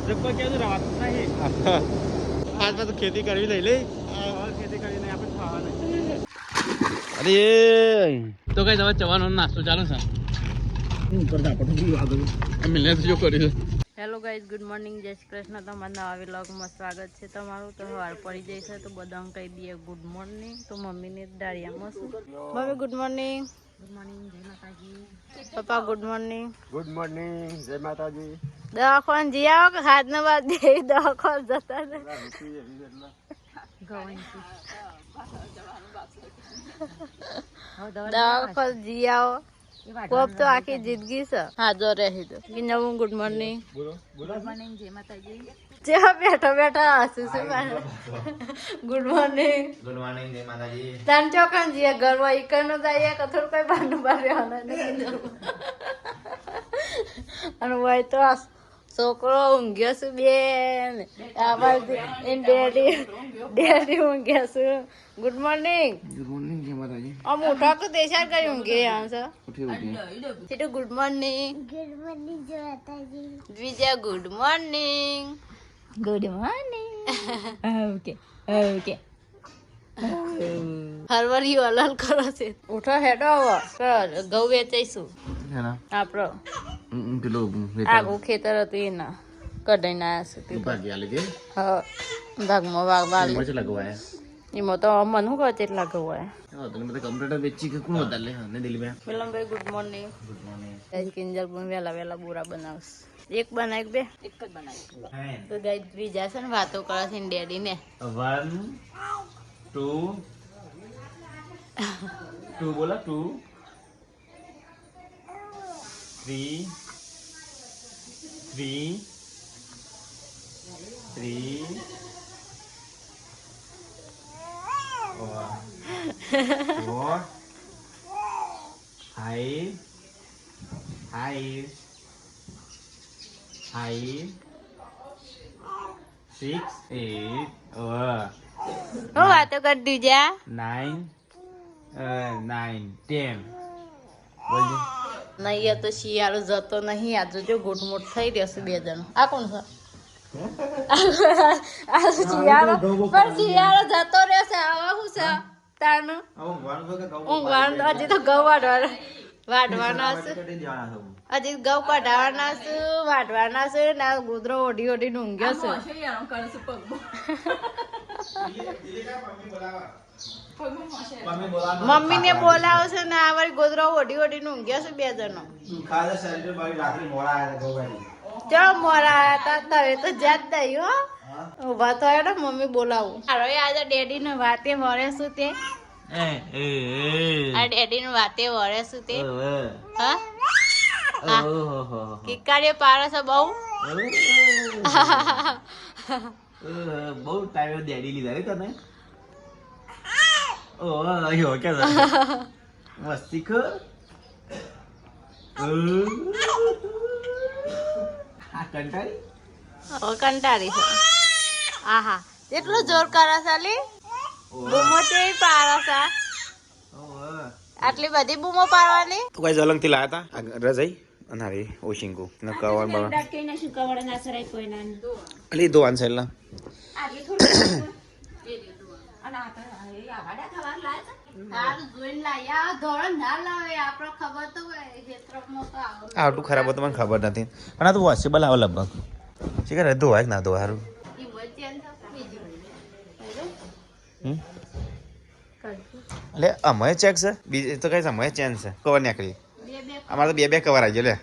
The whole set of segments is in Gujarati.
આજમાં તો ખેતી કરવી લઈ લે ખેતી કરીને આપણે ખાવા અરે તો કઈ તમે ચવાનો નાસ્તો ચાલુ છે મિલે જો કરી હેલો ગાઈઝ, ગુડ મોર્નિંગ, જય શ્રી કૃષ્ણ. તમારા નવા વ્લોગમાં સ્વાગત છે તમારું. તો વાર પડી જાય છે તો બધાને કહી દઈએ ગુડ મોર્નિંગ. તો મમ્મીને દાળિયામાં શું mummy good morning. Good morning, જય માતાજી. પપ્પા ગુડ મોર્નિંગ. ગુડ મોર્નિંગ, જય માતાજી. દવાખાને જઈ આવો કે હાથ ને બાદ દે દવાખાને જતા રહે. દવાખાને જઈ આવો કોપ તો આખી જિંદગી છે. હા જો રહી દો નવું ગુડ મોર્નિંગ. ગુડ મોર્નિંગ, જય માતાજી. જે બેઠા બેઠા હસું છું ગુડ મોર્નિંગ. ગુડ મોર્નિંગ, જય માતાજી. તાન ચોકન જીએ ઘરમાં ઈકર નો જાય કે થોડું કઈ બાનું બારવાના નહીં અને હોય તો છોકરો ઊંઘ્યો છું બેન આવાજ એન ડેડી ઊંઘ્યા છું. Good morning. ગુડ મોર્નિંગ, જય માતાજી. આ મોટા તો દેશાર કરી ઊંઘે આમ છે. સીટુ ગુડ મોર્નિંગ. ગુડ મોર્નિંગ, જય માતાજી. Vijay good morning. Good morning. Okay okay હરવરી હલાલ કરો છે. ઉઠો હેડો હવે ઘઉં વેચાઈશું આપડો આગું ખેતર હતું એના કઢાઈ ના આવ્યા ભાગમાં વાઘ વાળી એમાં તો મન શું કહે એટલા ઘઉં આવ્યા. Good morning. કિંજલ પણ વેલા વેલા બોરા બનાવશે. એક બનાવી બે એક જ બનાવી તો ગાઈ બીજા છે ને વાતો કરે છે ને ડેડી ને 1 2 બોલા 2 3 4 5 6 8 હું વાતો કરી દીજા 9 10 બોલજો નહીં તો શિયાળો જતો નહીં આજે જો ગોટમોટ થઈ રહેશે બે જણ. આ કોણ છે શિયાળો પણ શિયાળો જતો રહેશે આવા શું છે તારનું ઊંઘવાનું હજી તો ઘઉં વાઢવાના છે હજી ઘઉં કઢાવાના છે વાઢવાના છે ને આ ગોદરો ઓઢી ઓઢીને ઊંઘ્યો છે. મમ્મી ને બોલાવો છે ને આ વાળી ગોદરો ઓઢી ઓઢીને ઊંઘ્યો છે બે જણો. ચો મોરા આયા તા તમે તો જાત દઈ હો ઉભા તો આવ્યો ને મમ્મી બોલાવું. હારો આજે ડેડી ને વાતે વળે શું તે આ ડેડી ને વાતે વળે શું તે હા કિકારીએ પાડે છે બહુ બહુ ટાઈમ ડેડી લીધા રે તને ઓ અયો કે મસ્તી કર આ કંટારી છે. આહા એટલું જોર કરે છે લી બૂમો તે પાડે છે આટલી બધી બૂમો પાડવાની. તો કઈ જલંગ થી લાયા હતા રજાઈ અનારી ઓશિંગુ ન કવર બળ ડાકે ના શું કવર ના સરાય કોઈ ના અલી દો આન્સર લા આટલી થોડી અને આ વાડા ખાવા લાયા હાલ જોઈન લાયા ધોરણ ના લાવે આપણો ખબર તો હોય ક્ષેત્રમાં તો આવો આટલું ખરાબ તો મને ખબર નથી પણ આ તો વોશેબલ આવે લગભગ શી કરે ધોવાય કે ના ધોવાય સારું એટલે અમે ચેક છે બીજું તો કઈ છે અમે ચેન છે કવર નીકળી અમારે તો બે કવર આવી ગયો લે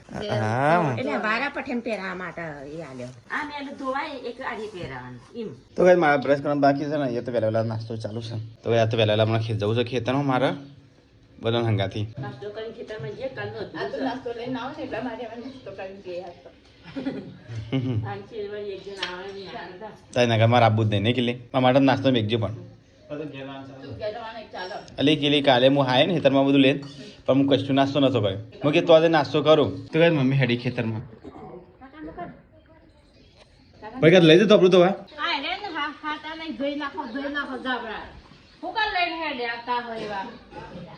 હા એટલે વારા પઠેમ પહેરા માટે એ આલ્યો આ મે ધોવાય એક આડી પહેરાવાનું એમ. તો કઈ મારા બ્રશ કરવાનું બાકી છે ને એ તો વહેલા વહેલા નાસ્તો ચાલુ છે તો આ તો વહેલા વહેલા મને જવું છે ખેતરમાં મારા બધા હંગાથી નાસ્તો કરીને ખેતરમાં જે કાલનો આ તો નાસ્તો લઈને આવો છે એટલા માટે નાસ્તો કરીને ગયા હતા આંચી વળી એક જણ આવે ને તાઈ ના મારા આબુ જ નહીં કિલ્લી મારા માટે નાસ્તો મેકજો પણ અલી કિલ્લી કાલે હું હાય ને ખેતરમાં બધું લે પણ હું કશું નાસ્તો નતો કર્યો હું કે તો આજે નાસ્તો કરું તો કઈ મમ્મી હેડી ખેતરમાં ભાઈ કાં લઈ જતો આપણું તો હા રે હા હાટા નહીં ધોઈ નાખો જાબરા હું કાલ લઈને હેડે આતા હોયવા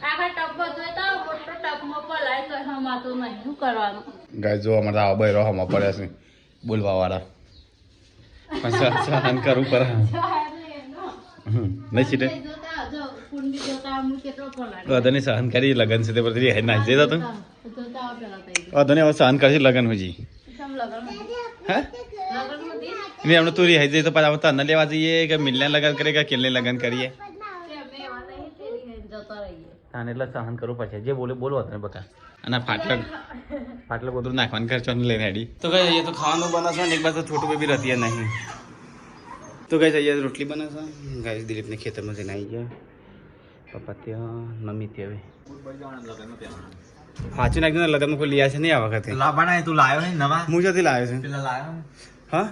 આખા ટપમાં જોઈતા મોટો ટપમાં પલાય તો હમાતો નહીં શું કરવાનું ગાય જો અમારે આવા બૈરો હમા પડ્યા છે બોલવા વાળા સહન કરવું પડે નહીં સીટે અધને સહન કરી લગન છે તે પરથી નાઈ જતા તું અધને હવે સહન કરશે લગન હોજી હા નહીં હમણાં તું રહી જઈએ તો પાછા તને લેવા જઈએ કે મિલને લગન કરીએ કે કિલને લગન કરીએ તાને એટલે સહન કરવું પડશે જે બોલે બોલો તને બકા અને ફાટલો બધું નાખવાનું ખર્ચો લઈને રેડી તો કઈ અહીંયા તો ખાવાનું બનાવશો ને એક બાજુ છોટું બેબી રહેતી નહીં તો કઈ અહીંયા રોટલી બનાવશો ગાય દિલીપને ખેતરમાં જઈને આવી ગયા પપ્પા ત્યાં મમ્મી ત્યાં સાચું નાખ્યું લગ્નમાં કોઈ લીયા છે નહીં આ વખતે લાવવાના તું લાવ્યો નહીં નવા હું જતી લાવ્યો છું પેલા લાવ્યો હા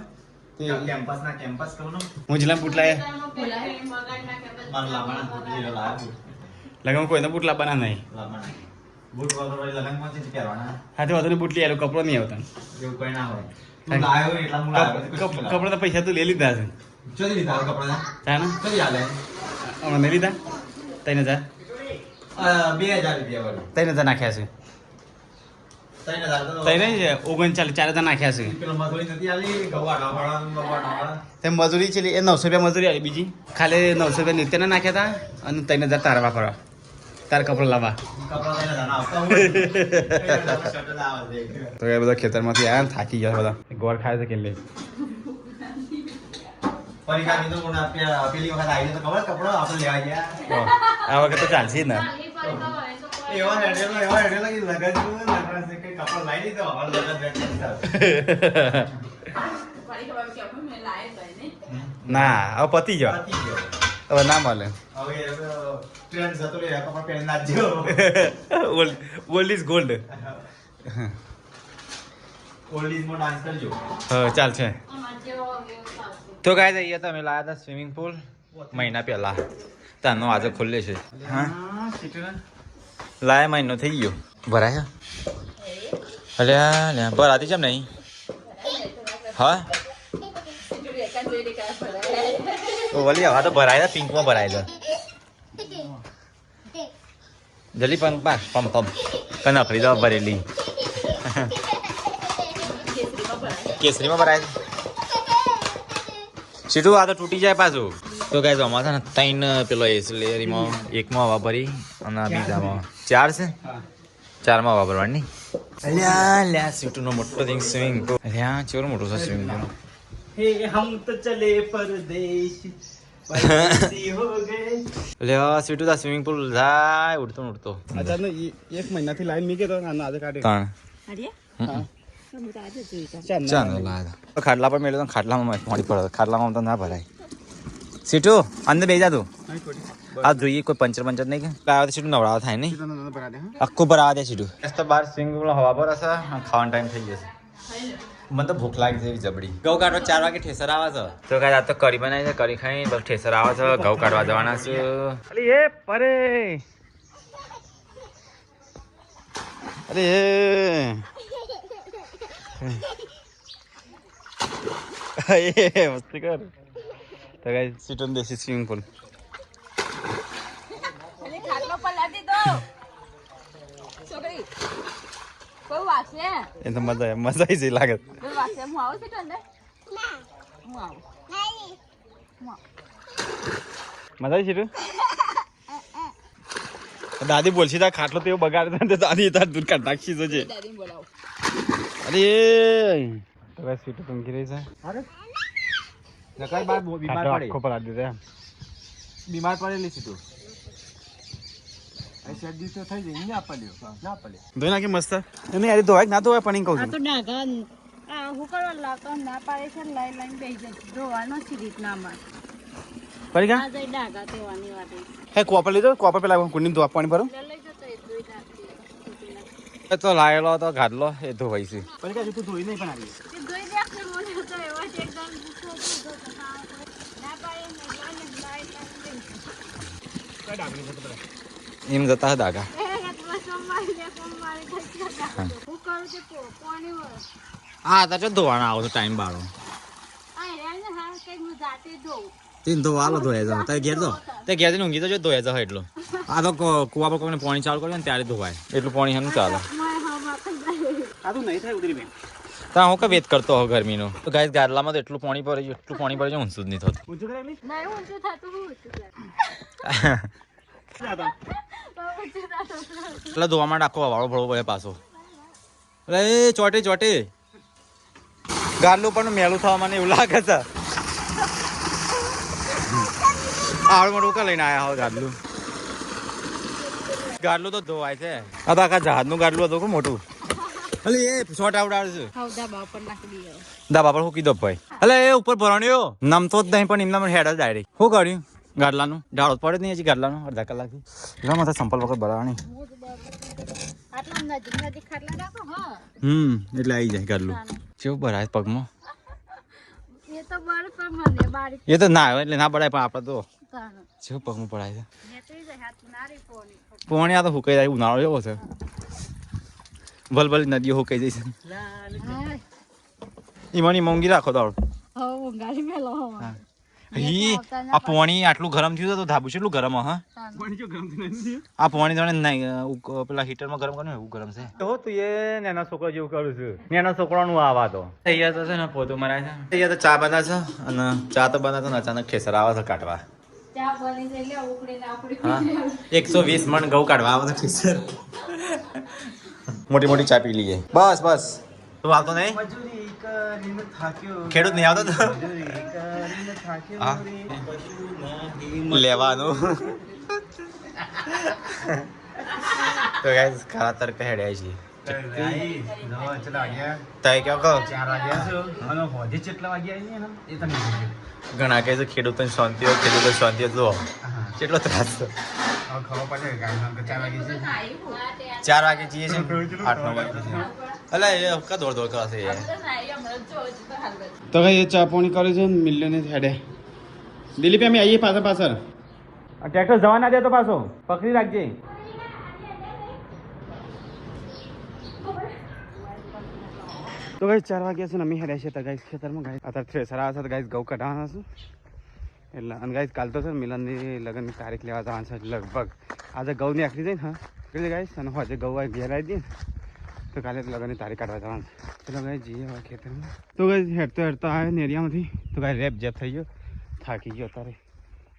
કેમ્પસ કહું હું જિલ્લા બૂટ લાયા મારે લાવવાના લાવ્યો લગ્નમાં કોઈને બૂટ લાવવાના નહીં લાવવાના બૂટ વગર લગનમાં છે પહેરવાના હા તો વધુ બૂટ લઈ આવ્યો કપડો નહીં આવતા એવું કઈ ના હોય તું લાવ્યો એટલા હું લાવ્યો કપડા પૈસા તો લઈ લીધા છે ચોથી લીધા કપડા હા ને કઈ હાલે મને લીધા 3000 2000 રૂપિયા વાળું 3000 નાખ્યા છે 3000 તઈ નહીં 39 4000 નાખ્યા છે પેલો મજૂરી નથી આલી ગવાડા તે મજૂરી છે એ 900 રૂપિયા મજૂરી આવી બીજી ખાલી 900 રૂપિયા નિત્યને નાખ્યા હતા અને 3000 તારા વાપરવા તારા કપડા લાવવા કપડા લઈને જાના આવતા હોય શર્ટ લાવવા દે તો એ બધા ખેતરમાંથી આવ્યા ને થાકી ગયા બધા ગોળ ખાય છે કે લે પરીક્ષા કીધું કોણ પેલી વખત આવી તો ખબર કપડો આપણે લેવા ગયા આ વખત તો ચાલશે જ ને એવા હેડેલો કે લગન છે કઈ કપડો લાવી દીધો હવે લગન બેઠ ના હવે પતી ગયો હવે ના મળે હવે ટ્રેન્ડ જતો રે કપડા પહેરી નાખજો old is gold old is માં ડાન્સ કરજો હા ચાલશે તો કાંઈ જઈએ તમે લાયા હતા સ્વિમિંગ પુલ મહિના પહેલા તાનો આજે ખુલ્લે છે હા લાયા મહિનો થઈ ગયો ભરાય અલ્યા ભરાતી કેમ નહીં હા ઓલી હવા તો ભરાય છે પિંકમાં ભરાય છે જલ્દી પંપ પંપ કનકરી દવા ભરેલી કેસરીમાં ભરાય છે સીધું આ તો તૂટી જાય પાછું તો કઈ જમા છે ને 3 પેલો એસલેરીમાં એકમાં હવા ભરી અને બીજામાં 4 છે 4માં હવા ભરવાની અલ્યા લ્યા સીટુનો મોટો થિંગ સ્વિમિંગ પુલ અલ્યા ચેવડો મોટો છે સ્વિમિંગ પુલ हे हम तो चले परदेश परदेसी हो गए અલ્યા સીટુ દા સ્વિમિંગ પુલ જાય ઉડતો અચ્છા ને એક મહિનાથી લાઈન મીકે તો આજે કાઢે તાણ ચાલો લાયા ખાટલા પર મેળ્યો તો ખાટલામાં મોડી પડે ખાટલામાં તો ના ભરાય સીટુ અંદર બેસી જા તું આ જોઈએ કોઈ પંચર નહીં કે લાવ્યા તો સીટુ નવડાવા થાય નહીં આખું ભરાવા દે સીટુ તો બહાર સ્વિમિંગ પુલ હવા પર હશે ખાવાનો ટાઈમ થઈ જશે મને તો ભૂખ લાગી છે જબડી ઘઉં કાઢવા 4 વાગે ઠેસર આવે છે તો કાંઈ આ તો કરી બનાવી છે કરી ખાઈ બસ ઠેસર આવે છે ઘઉં કાઢવા જવાના છે અલી એ પરે અરે એ મસ્તી કર તો કાંઈ સીટો દેશી સ્વિમિંગ પુલ એ તો મજા આવી જઈ લાગે મજા આવી છે દાદી બોલશી તા ખાટલો તેવો બગાડે તો દાદી તાર દૂર કાઢ નાખી છે અરે તો ભાઈ સીટો ટંકી રહી છે નકાઈ બાર બીમાર પડે આખો પલાટ દીધો એમ બીમાર પડેલી સીધું આ શેરડી તો થઈ જઈ ને આપલ્યો ના પડ્યો ધોઈ નાખી મસ્ત એને યાર ધોવાય ના ધોવાય પણ કહું છું તો ડાઘા હું કરવા લાગતો ના પાડે છે લાઈન લાઈન બેસી જાય ધોવાનો છે રીત ના માં પડી ગયા આ જઈ ડાઘા ધોવાની વાત હે કોપર લીધો કોપર પેલા કુંડી ધોવા પાણી ભરો લઈ જતો એ ધોઈ નાખી એ તો લાયેલો તો ગાડલો એ ધોવાઈ છે પછી કાજુ તું ધોઈ નહીં પણ આવી તે ધોઈ નાખે મને તો એવા જ એકદમ ગુસ્સો ના પાડે ને લાઈન એમ જતા હતા દાગા હા તો ધોવાના આવો તો ટાઈમ બાળો તીન તો વાલો ધોયા જાવ તે ઘેર જો તે ઘેર જઈને ઊંઘી તો જો ધોયા જાવ એટલો આ તો કુવા પર કોઈને પાણી ચાલુ કર્યું ને ત્યારે ધોવાય એટલું પાણી એનું ચાલે આ તું નહીં થાય ઉતરી બેન તા હું કે વેત કરતો હો ગરમીનો તો ગાઈસ ગાડલામાં તો એટલું પાણી પડે છે ઊંચું જ નહીં થતું ઊંચું કરે લે ના ઊંચું થતું ઊંચું એટલે ધોવા માટે આખો વાળો ભળવો પડે પાછો અરે ચોટે ગાડલું પણ મેલું થવા મને એવું લાગે છે આવડું મોટું કા લઈને આયા હો ગાડલું તો ધોવાય છે આ તો આખા જહાજનું ગાડલું હતું મોટું અલે એ શોર્ટ આઉટ આવે છે દાબા પર મૂકી દો ભાઈ અલે એ ઉપર ભરણ્યો નમતો જ નહીં પણ એમના હેડ જ ડાયરેક્ટ શું કર્યું ગાડલાનું ડાળો પડે જ નહીં હજી ગાડલાનું અડધા કલાકથી એટલે માથે સંપલ વખત ભરાવાની એટલે આવી જાય ગાડલું કેવું ભરાય પગમાં એ તો ના આવે એટલે ના પડાય પણ આપડે તો કેવું પગમાં પડાય છે પોણી આ તો હુકાઈ જાય ઉનાળો એવો છે ભલભલી નદીઓ હુકાઈ જાય છે ઈમાની મોંઘી રાખો તો આ પોણી આટલું ગરમ થયું તો ધાબુ કેટલું ગરમ હા આ પોણી જાણે પેલા હીટરમાં ગરમ કરે એવું ગરમ છે તો તું એ નાના છોકરા જેવું કરું છું નાના છોકરાનું આવા તો તૈયાર તો છે ને પોતું મરાય છે તૈયાર તો ચા બના છે અને ચા તો બના તો અચાનક ખેસર આવે છે કાઢવા 120 મણ ઘઉં કાઢવા આવે છે ખેસર મોટી મોટી ચા પી લઈએ બસ તું આવતો નહીં ખેડૂત નહીં આવતો લેવાનું તો ગાઈસ ખરા તરક હેડ્યા છીએ ઘણા કહે છે ખેડૂતો શાંતિ હોય જો કેટલો ત્રાસ છે 4 વાગે જઈએ છે 8-9 વાગે અલા એ કા દોડ કરશે તો કઈ એ ચા પાણી કરે છે મિલ્યોને હેડે દિલીપ અમે આવીએ પાછળ ટ્રેક્ટર જવા ના દે તો પાછો પકડી રાખજે તો ગાઈસ 4 વાગ્યા છે ને અમે હેડ્યા છે તો ગાઈસ ખેતરમાં ગાઈસ અત્યારે થ્રેસર આવે છે તો ગાઈસ ઘઉં કઢાવવાના છું એટલે અને ગાઈસ કાલ તો છે મિલનની લગ્નની તારીખ લેવા જવાનું છે લગભગ આજે ઘઉંની આખરી જાય ને હા કરી દે ગાઈસ અને આજે ઘઉં ઘેર આવી દઈએ તો કાલે લગ્નની તારીખ કાઢવા જવાનું છે ચલો ગાઈસ જઈએ હવે ખેતરમાં તો ગાઈસ હેડતો આવે ને એરિયામાંથી તો ગાઈસ રેપ જેપ થઈ ગયો થાકી ગયો અત્યારે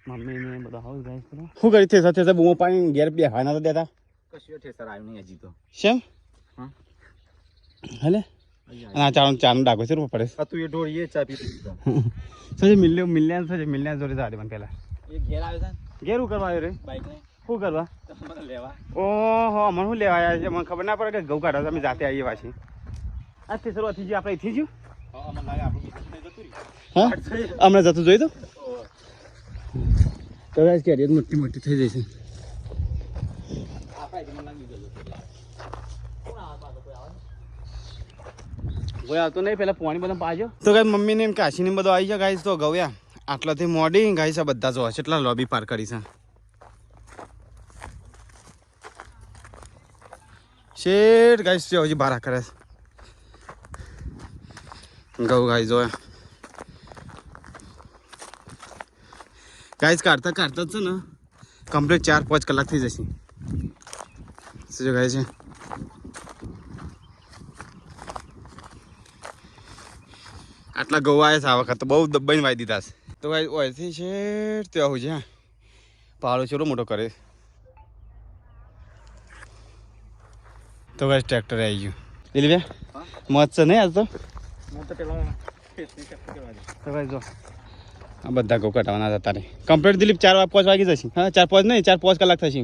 મમ્મીને બધા હાઉસ ગાઈસ શું કરી થેસર બૂમો પાણી ઘેર બે હા ના તો દેતા કશું ઠેસર આવ્યું નહીં હજી તો શેમ હલે અને ચાનું ડાકો છે પડે તું એ ઢોળીએ ચા પી સજે મિલ્યા જોડે જાડે મને પેલા એ ઘેર આવ્યો છે ઘેર શું કરવા આવ્યો રે બાઈક ને શું કરવા મને લેવા ઓહો મને શું લેવા આવ્યા છે મને ખબર ના પડે કે ઘઉં કાઢો અમે જાતે આવીએ પાછી આ તે શરૂઆત થઈ આપણે અહીંથી જ્યું હા હમણાં જતું જોઈ તો કદાચ કેરીયર મોટી મોટી થઈ જશે કોઈ આવતો નહીં પેલા પાણી બધા પાજો તો ગાય મમ્મીને એમ કાશીને બધું આવી જાય ગાઈસ તો ગવ્યા આટલાથી મોડી ગાઈસ આ બધા જો કેટલા લોબી પાર કરી છે શેઠ ગાઈસ છે હજી બારા કરે છે ઘઉં ગાઈસ જોયા ગાઈસ કાઢતા જ છે ને કમ્પ્લીટ 4-5 કલાક થઈ જશે શું ગાય છે આટલા ઘઉં આવ્યા છે આ વખત તો બહુ દબાઈને વાઈ દીધા છે તો ગાઈસ ઓયથી છે ત્યાં આવું છે હા પહાડો ચેટલો મોટો કરે તો ગાઈસ ટ્રેક્ટર આવી ગયું દિલીપ મત છે નહીં આજ તો ગાઈસ જો આ બધા ઘઉં કટાવવાના હતા તારે કમ્પ્લીટ દિલીપ 4-5 વાગી જશે હા 4-5 નહીં 4-5 કલાક થશે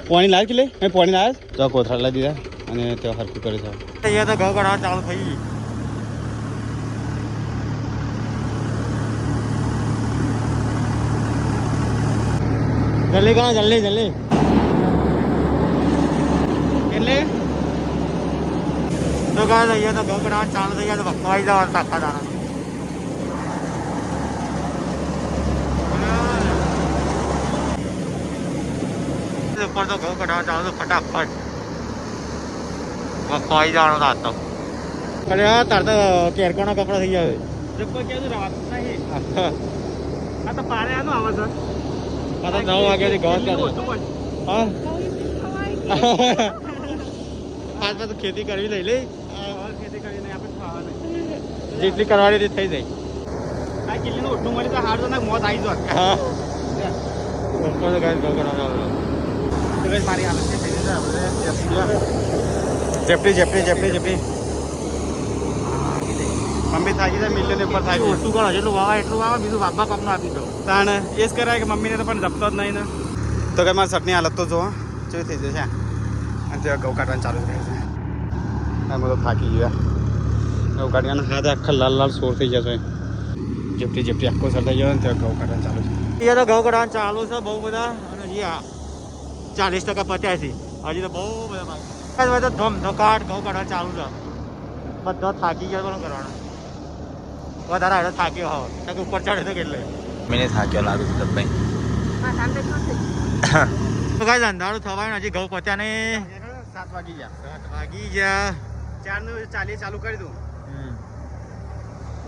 પાણી લાવ કે લે પાણી લાવ તો કોથળા લાવી દીધા અને તે હરકું કરે છે અહીંયા તો ઘઉં કઢાવા ચાલુ થઈ ગઈ જલ્દી કરો જલ્દી એટલે તો ગાય અહીંયા તો ઘઉં કઢાવા ચાલુ થઈ ગયા તો ભક્તો આવી જવા આખા દાણા ઉપર તો ઘઉં કઢાવા ચાલુ ફટાફટ ખોઈ જવાનો હતો અરે હા તાર તો કેરકોનો કપડો થઈ જાય આ તો પારે આનો આવે છે આ તો 9 વાગ્યાથી ઘઉં હા આજમાં તો ખેતી કરવી લઈ લે ખેતી કરીને આપણે ખાવાનું જેટલી કરવાની તે થઈ જાય આ કિલ્લીનું ઓટલું મળી તો હાર તો ના મોત આવી જોત હા મારી હાલત થઈ જપટી મમ્મી થાકી જાય મિલિયન ઉપર થાકી ઓછું કરો જેટલું વાવા એટલું વાવા બીજું વાપા પાપનું આપી દો તાણ એ જ કરાય કે મમ્મીને તો પણ જપતો જ નહીં ને તો કે મારી સટની હાલત તો જોવો કેવી થઈ જશે અને તે ઘઉં કાઢવાનું ચાલુ થાય છે એમ તો થાકી ગયા ઘઉં કાઢવાના હાથ આખા લાલ લાલ સોર થઈ જશે ઝપટી આખો સર થઈ ગયો ને ત્યાં ઘઉં કાઢવાનું ચાલુ છે અહીંયા તો ઘઉં કાઢવાનું ચાલુ છે બહુ બધા અને હજી 40% પત્યા છે હજી તો બહુ બધા તો ધમ ધકાટ ઘઉં કાઢવાનું ચાલુ છે બધા થાકી ગયા પણ કરવાનું વધારે હાડો થાક્યો હોવ ઉપર ચડે તો કેટલે મને થાક્યો લાગુ છું ભાઈ તો કાંઈ અંધારું થવાયું હજી ઘઉં પત્યા ને 7 વાગી ગયા 4:40 ચાલુ કરી દઉં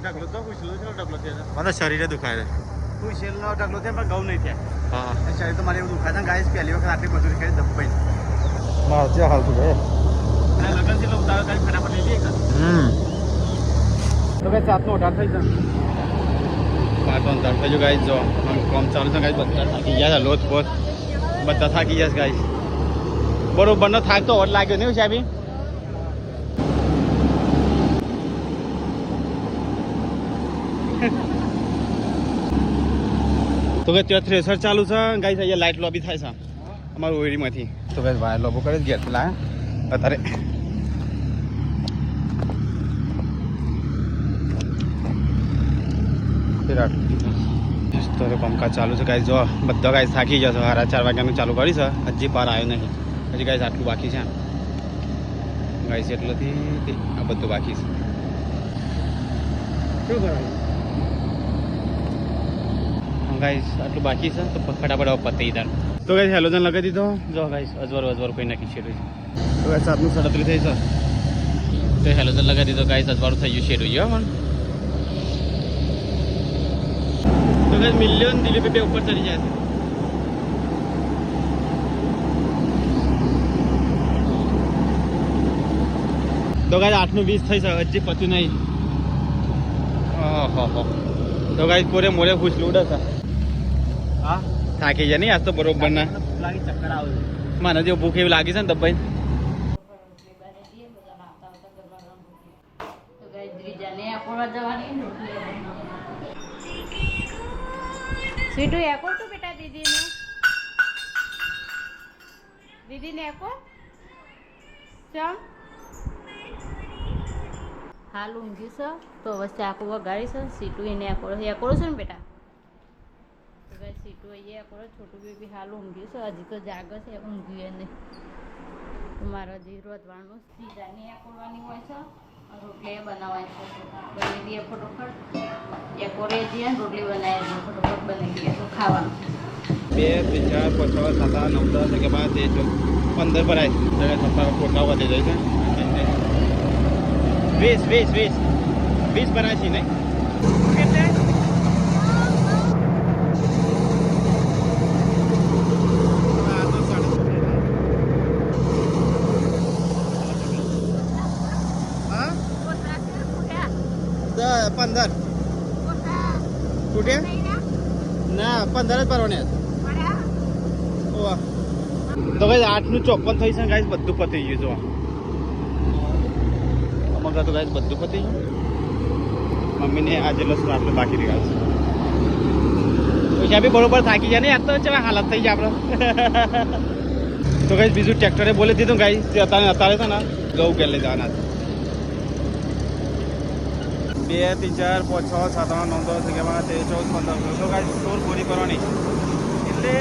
ઢગલો તો પૂછલું છે ઢગલો થયો મને શરીરે દુખાય પૂછેલો ઢગલો થયો પણ ઘઉં નહીં થયા હા શરીર તો મારે એવું દુખાય છે ગાઈસ પહેલી વખત આટલી મજૂરી કરી દબાઈ મારે જે હાલ થયું લગન થી ઉતારો કરી ફટાફટ લઈ લઈએ તો કઈ 7:18 થઈ જાય 5:18 થઈ ગયું ગાઈસ જો કામ ચાલુ છે ગાઈસ બધા થાકી ગયા છે લોટ પોત બધા થાકી ગયા છે ગાઈસ બરોબર નો થાક તો ઓર લાગ્યો નહીં સાહેબ તો કે ત્યાં થ્રેસર ચાલુ છે ગાઈસ અહીંયા લાઇટ લોબી થાય છે અમારું ઓઈડીમાંથી તો ગાઈસ વાયર લોબો કરી જ ગયા પેલા અત્યારે તો કામકાજ ચાલુ છે ગાઈસ જો બધા ગાઈસ થાકી જશે 4:30 વાગ્યાનું ચાલુ કરી છે હજી પાર આવ્યો નહીં હજી ગાઈસ આટલું બાકી છે ગાઈસ એટલેથી આ બધું બાકી છે શું કરવાનું ગાઈસ આટલું બાકી છે તો ફટાફટ પતી જાય તો ગાઈસ હેલોજન લગાવી દીધો જો ગાઈસ અજવાર કોઈ નાખી છે તો ગાઈસ 7:37 થઈ છે તો હેલોજન લગાવી દીધો ગાઈસ અજવાળું થઈ ગયું શેડું ગયો પણ તો ગાઈસ મિલિયન દિલીપ બે ઉપર ચડી જાય છે તો ગાઈસ 8:20 થઈ છે હજી પત્યું નહીં ઓહો તો ગાઈસ પૂરે મોરે પૂછ ઉડે છે હા થાકી જાય નહીં આજ તો બરોબર ના લાગી ચક્કર આવે મને જે ભૂખ એવી લાગી છે ને દબાઈ સીટું એકો તું બેટા દીદીને એકો ચમ હાલ ઊંઘી છે તો વચ્ચે આખું વગાડી છે સીટું એને એકોડો છે ને બેટા તો ભાઈ સીટું અહીંયા એકોડો છોટું બેબી હાલ ઊંઘ્યું છે હજી તો જાગે છે ઊંઘ્યું એને તો મારે હજી રોધવાનું સીધાની એકોડવાની હોય છે રોટલી બનાવવાની છે બની દઈએ ફટોફટ એકોડે જઈએ રોટલી બનાવી ફટોફટ બની દઈએ તો ખાવાનું 2 3 4 5 6 7 8 9 10 કે બાદ 15 પર આવી તમારા ફોટા વધી જાય છે 20 પર આશી નહીં એટલે હા 15 તૂટ્યા ના 15 જ પરવાને તો ગાઈસ 8:54 થઈ છે ગાઈસ બધું પતી ગયું જો અમારા તો ગાઈસ બધું પતી ગયું મમ્મીને આજે લસણ આટલું બાકી રહ્યા છે પૈસા બી બરોબર થાકી જાય ને યાર તો ચેવા હાલત થઈ જાય આપણે તો ગાઈસ બીજું ટ્રેક્ટરે બોલી દીધું ગાઈસ અત્યારે છે ને ઘઉં ઘેર લઈ જવાના 2 3 4 5 6 7 8 9 10 11 13 14 15 તો ગાઈસ સ્ટોર પૂરી કરવાની એટલે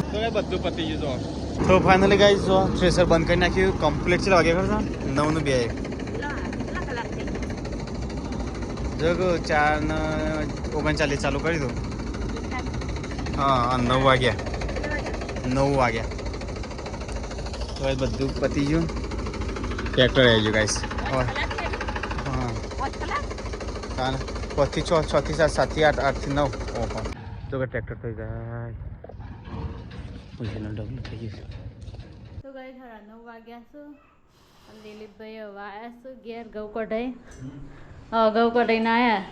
તો ગાઈસ બધું પતી ગયું તો ફાઇનલી ગાઈસ જો થ્રેસર બંધ કરી નાખ્યું કમ્પ્લીટ છે વાગે કરતા 9:02 જગ 4:39 ચાલુ કરી દો હા 9 વાગ્યા તો એ બધું પતી ગયું ટ્રેક્ટર આવી ગયું ગાઈસ હા 5 થી 6 6 થી 7 7 થી 8 8 થી 9 ઓહો તો ટ્રેક્ટર થઈ જાય ઓરિજિનલ ડબલ થઈ ગયું તો ગાઈસ 9 વાગ્યા છે અને દિલીપભાઈ હવે આવ્યા છે ઘેર ઘઉં કઢાઈ ઘઉં કઢાઈને આવ્યા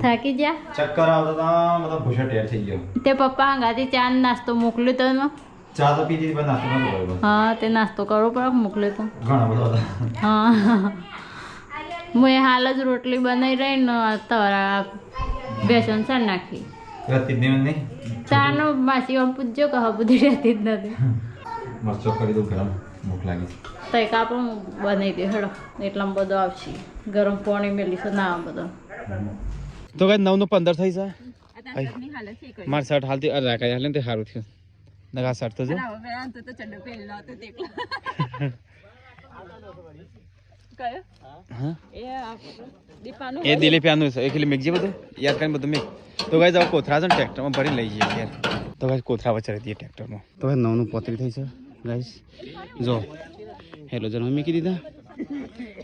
થાકી ગયા ચક્કર આવતા બધા ભૂષા ટેર થઈ ગયો તે પપ્પા હંગાથી ચા ને નાસ્તો મોકલ્યો તો એમાં ચા તો પીધી પણ નાસ્તો નતો કર્યો હા તે નાસ્તો કરવો પડે મોકલ્યો તો ઘણા બધા હા હું એ હાલ જ રોટલી બનાવી રહી ને તવરા બેસન સાર નાખી રાતી દેવન નહીં ચાનો માસી આમ પૂછજો કે હબુદી રહેતી જ નથી મરચો કરી દઉં ગરમ ભૂખ લાગી તઈ કાપડું બનાવી દે હેડો એટલામાં બધો આવશે ગરમ પાણી મેલી છે ના બધો તો કઈ 9 નું 15 થઈ જાય માર શર્ટ હાલતી અરે રાખા હાલે તે સારું થયું નગા શર્ટ તો જો એ દિલીપ આનું છે એકલી મેગજી બધું યાદ કરીને બધું મેં તો ગાઈસ હવે કોથરા છે ને ટ્રેક્ટરમાં ભરી લઈ જઈએ યાર તો ગાઈસ કોથરા વચ્ચે દઈએ ટ્રેક્ટરમાં તો ગાઈસ 9 નું 35 થઈ છે ગાઈસ જો હેલોજન મૂકી દીધા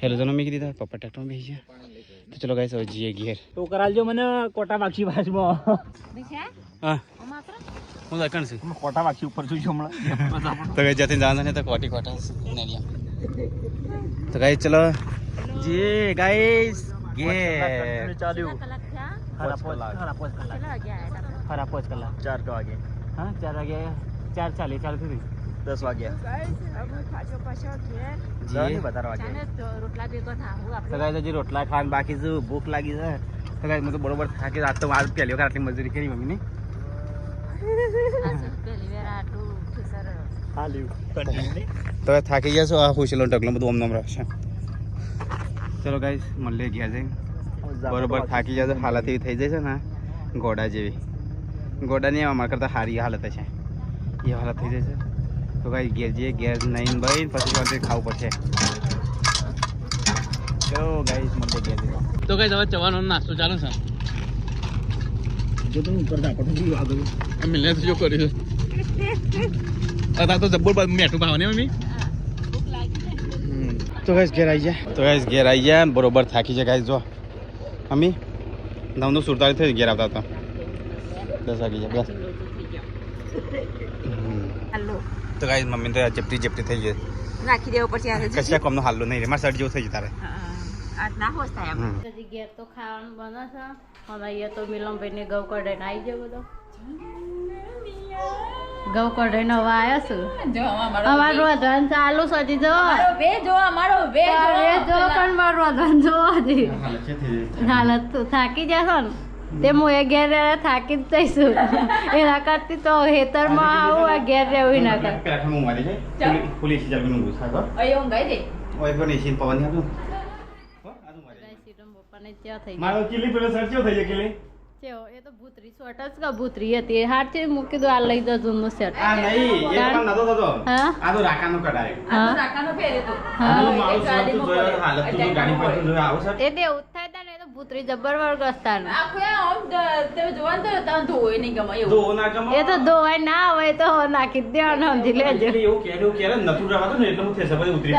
હેલોજન મૂકી દીધા પપ્પા ટ્રેક્ટરમાં બેસી ગયા તો ચલો ગાઈસ હવે જઈએ ઘેર તો કરાલજો મને કોટા વાક્ષી ભાષમાં હા હું લખણ છે કોટા વાક્ષી ઉપર છું હમણાં તો ગાઈસ જતી જાણ ને તો કોટી કોટા નહીં તો ગાઈસ ચલો जी गाइस ये ચાલ્યું કલાક થયા ખરા પોચ કલાક 4 વાગે हाँ 4 वागे 4:40 चालू थी 10 વાગ્યા जी 12 વાગે રોટલા ભેગો થાવું तो गाइस जी रोटला खान बाकी जो भूख लागी है तो गाइस मैं तो बरोबर था कि आज तो आज पहली वखत आटली मजूरी करी मम्मी ने પહેલી વાર આટલું સર હાલ્યું કન્ટિન્યુ तो થાકી ગયા છો આ ખુશીલો ટકલો બધું ઓમ નોમ રાખશે ચલો ગાઈસ મળીએ ગયા છે બરોબર થાકી ગયા તો હાલત એવી થઈ જાય છે ને ઘોડા જેવી ઘોડાની અમારા કરતાં સારી હાલત છે એ હાલત થઈ જાય છે તો ગાઈસ ઘેર જઈએ ઘેર નહીં ભાઈ પછી વાંધે ખાવું પડશે ચલો ગાઈસ મળીએ ઘેર તો ગાઈસ હવે ચવાનો નાસ્તો ચાલુ છે જો તો ઉપર તા પછી આગળ અમે લે જો કરી છે તો જબ્બર મેઠું ભાવને મમ્મી તો ગાઈસ ઘેર આવી ગયા તો ગાઈસ ઘેર આવી ગયા બરોબર થાકી જાય ગાઈસ જો મમ્મી 9:47 થઈ ઘેર આવતા હતા 10 વાગી ગયા બસ હાલો તો ગાઈસ મમ્મી તો ચપટી થઈ ગઈ રાખી દેવો પડશે યાર કશા કોમનો હાલ્લો નહીં રે માર સર્ટ જેવું થઈ ગયું તારે આજ ના હોશ થાય એમ હજી ઘેર તો ખાવાનું બને છે અને અહીંયા તો મિલનભાઈને ઘઉં કઢાઈને આવી ગયો બધો ઘઉં કઢાઈને હવે આવ્યો છું અમારું રોધવાનું ચાલુ છે હજી જો પણ મારું રોધવાનું જો હજી હાલત તો થાકી જશો ને તે હું એ ઘેર થાકી જ જઈશું એના કરતી તો ખેતરમાં આવું આ ઘેર રહેવું ના કર પેલા હું મારી જાય ફૂલી સી જલ્દી નું ગુસ્સા કર ઓય પણ એસી પવન ની હતું પપ્પાને ત્યાં થઈ મારો કિલી પેલો સર્ટ કેવો થઈ ગયો કિલી ગયો એ તો ભૂતરી શોર્ટ જ કા ભૂતરી હતી હાથથી મૂકી દો આ લઈ દો જૂનું સેટ આ નહીં એ પણ નતો થતો હા આ તો રાકાનો કઢાય હા આ મારું સર્ટ તો જોયો હાલત તો ગાડી પર તો જોયો આવો સર્ટ એ દેવું જ થાય તા ને એ તો ભૂતરી જબ્બર વર્ગસ્તાન દો ના કમો એ તો ધોવાય ના હોય તો નાખી જ દેવાનું સમજી લેજો એવું કે નતું રવાતો ને એટલે હું થેસા પર ઉતરી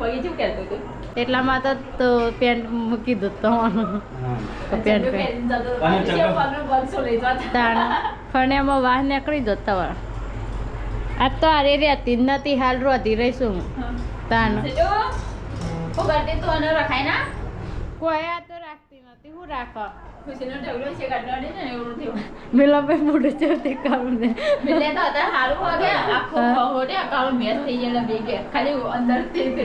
પડે એટલામાં તો પેન્ટ મૂકી દો તો પેન્ટ ફણે એમાં વાહ નીકળી જત તમારે આજ તો આરે રહેતી જ નથી હાલ રોતી રહીશું હું તાન કોઈ આ તો રાખતી નથી હું રાખો મેલા ભાઈ મોઢું ચડતી કામ ને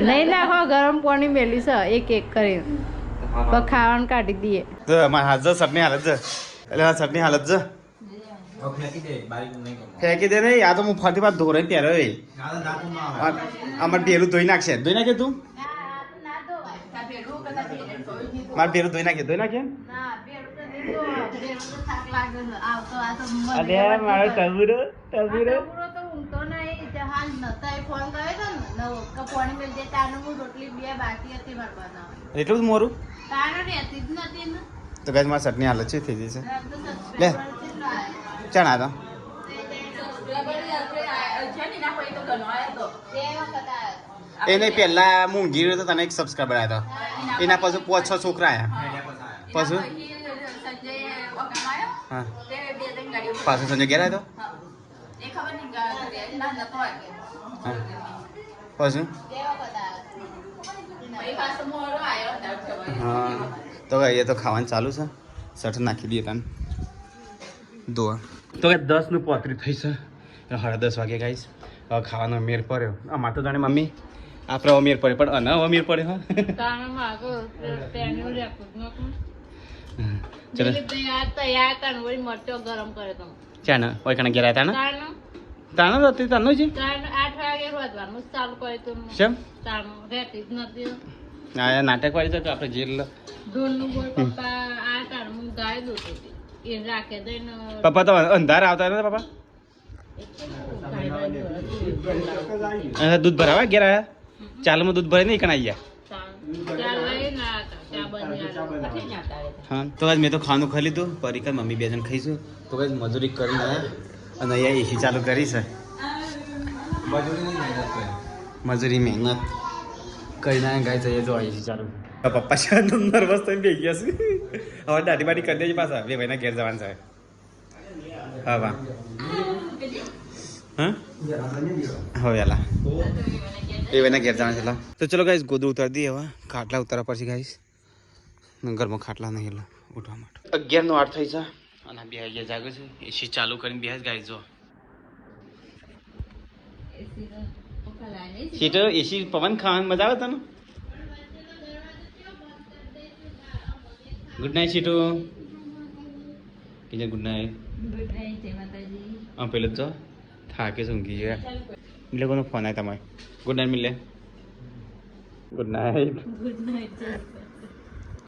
લઈ નાખો ગરમ પાણી મેલી છે એક કરીને તો ખાવાનું કાઢી દઈએ તો મારા હાથ સટની હાલત છે એટલે આ સટની હાલત છે ફેંકી દે નહીં આ તો હું ફરતી પાછ ધોરે ત્યારે અમારે પેલું ધોઈ નાખશે ધોઈ નાખે તું મારે પેલું ધોઈ નાખે અરે મારો ટબુરો એટલું જ મોરું તો ગાઈસ મારી ચટણી હાલત છે થઈ જશે લે ચણા તો એને પહેલા મૂંઘી રહ્યો તો તને એક સબસ્ક્રાઈબર આવ્યો હતો એના પછી 5-6 છોકરા આવ્યા પછી હા પાછું સંજય ઘેર આવ્યો હા પછી હા તો એ તો ખાવાનું ચાલુ છે સઠ નાખી દઈએ તને દોવા તો કે 10 નું 35 થઈ છે 10:30 વાગે ગાઈશ હવે ખાવાનો મેર પડ્યો આમાં તો જાણે મમ્મી આપણે અમીર પડે પણ અન અમીર પડે હા ગરમ કરે તમે ચાને ઓય કને ઘેર હતા ને તાનો તો તાનો છે 8 વાગે રોજવાનું ચાલુ કરે તો કેમ તાનો રહેતી જ નથી આ નાટક વાળી છે તો આપણે જેલ ધોનનું બોલ પપ્પા આ તાર હું ગાય દઉં એ રાખે દઈને પપ્પા તો અંધાર આવતા ને પપ્પા દૂધ ભરાવા ઘેર આયા ચાલમાં દૂધ ભરી નહીં કણ હા તો આજ મેં તો ખાવાનું ખાઈ લીધું પરિકર મમ્મી 2 જણ ખાઈશું તો કઈ મજૂરી કરીને આવ્યા અને અહીંયા એસી ચાલુ કરી છે મજૂરી મહેનત કરીને આવ્યા ગાય જઈએ જો એસી ચાલુ પપ્પા શાંત નર્વસ થઈને બેસી ગયા છે હવે દાઢી બાટી કરી દેજે પાછા 2 ભાઈના ઘેર જવાનું છે હા વાહ હા હવે એલા એ ભાઈના ઘેર જવાનું છે એટલે તો ચલો ગાઈસ ગોદડું ઉતારી દઈએ હવે ખાટલા ઉતારવા પડશે ગાઈસ ઘરમાં ખાટલા નહીં એટલે ઉઠવા માટે 11:08 થઈ છે અને 2 વાગ્યા જાગે છે એસી ચાલુ કરીને બેસ ગાઈસ જો સીટો એસી પવન ખાવાની મજા આવે તને ગુડ નાઇટ સીટો કે ગુડ નાઇટ હા પેલો તો થાકે ઊંઘી ગયા એ લોકોનો ફોન આવ્યો તમારે ગુડ નાઇટ મિલે ગુડ નાઇટ